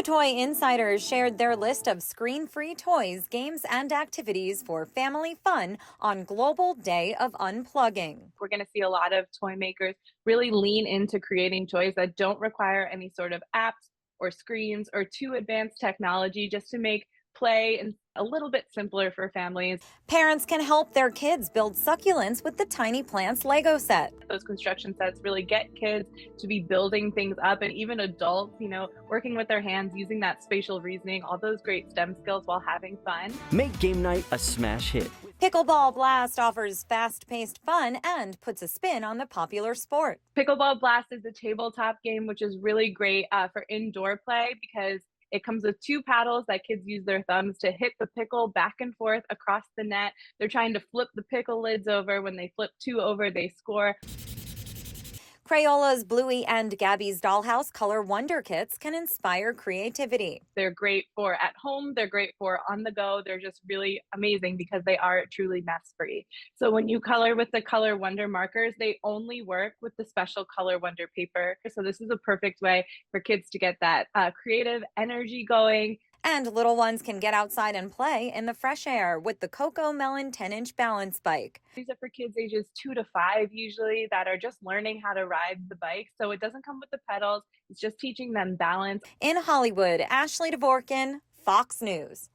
The Toy Insiders shared their list of screen-free toys, games, and activities for family fun on Global Day of Unplugging. We're going to see a lot of toy makers really lean into creating toys that don't require any sort of apps or screens or too advanced technology, just to make play and a little bit simpler for families. Parents can help their kids build succulents with the Tiny Plants Lego set. Those construction sets really get kids to be building things up, and even adults, working with their hands, using that spatial reasoning, all those great STEM skills while having fun. Make game night a smash hit. Pickleball Blast offers fast-paced fun and puts a spin on the popular sport. Pickleball Blast is a tabletop game, which is really great for indoor play because it comes with two paddles that kids use their thumbs to hit the pickle back and forth across the net. They're trying to flip the pickle lids over. When they flip two over, they score. Crayola's Bluey and Gabby's Dollhouse Color Wonder Kits can inspire creativity. They're great for at home. They're great for on the go. They're just really amazing because they are truly mess free. So when you color with the Color Wonder markers, they only work with the special Color Wonder paper. So this is a perfect way for kids to get that creative energy going. And little ones can get outside and play in the fresh air with the Coco Melon 10-inch balance bike. These are for kids ages 2 to 5 usually that are just learning how to ride the bike. So it doesn't come with the pedals. It's just teaching them balance. In Hollywood, Ashley Dvorkin, Fox News.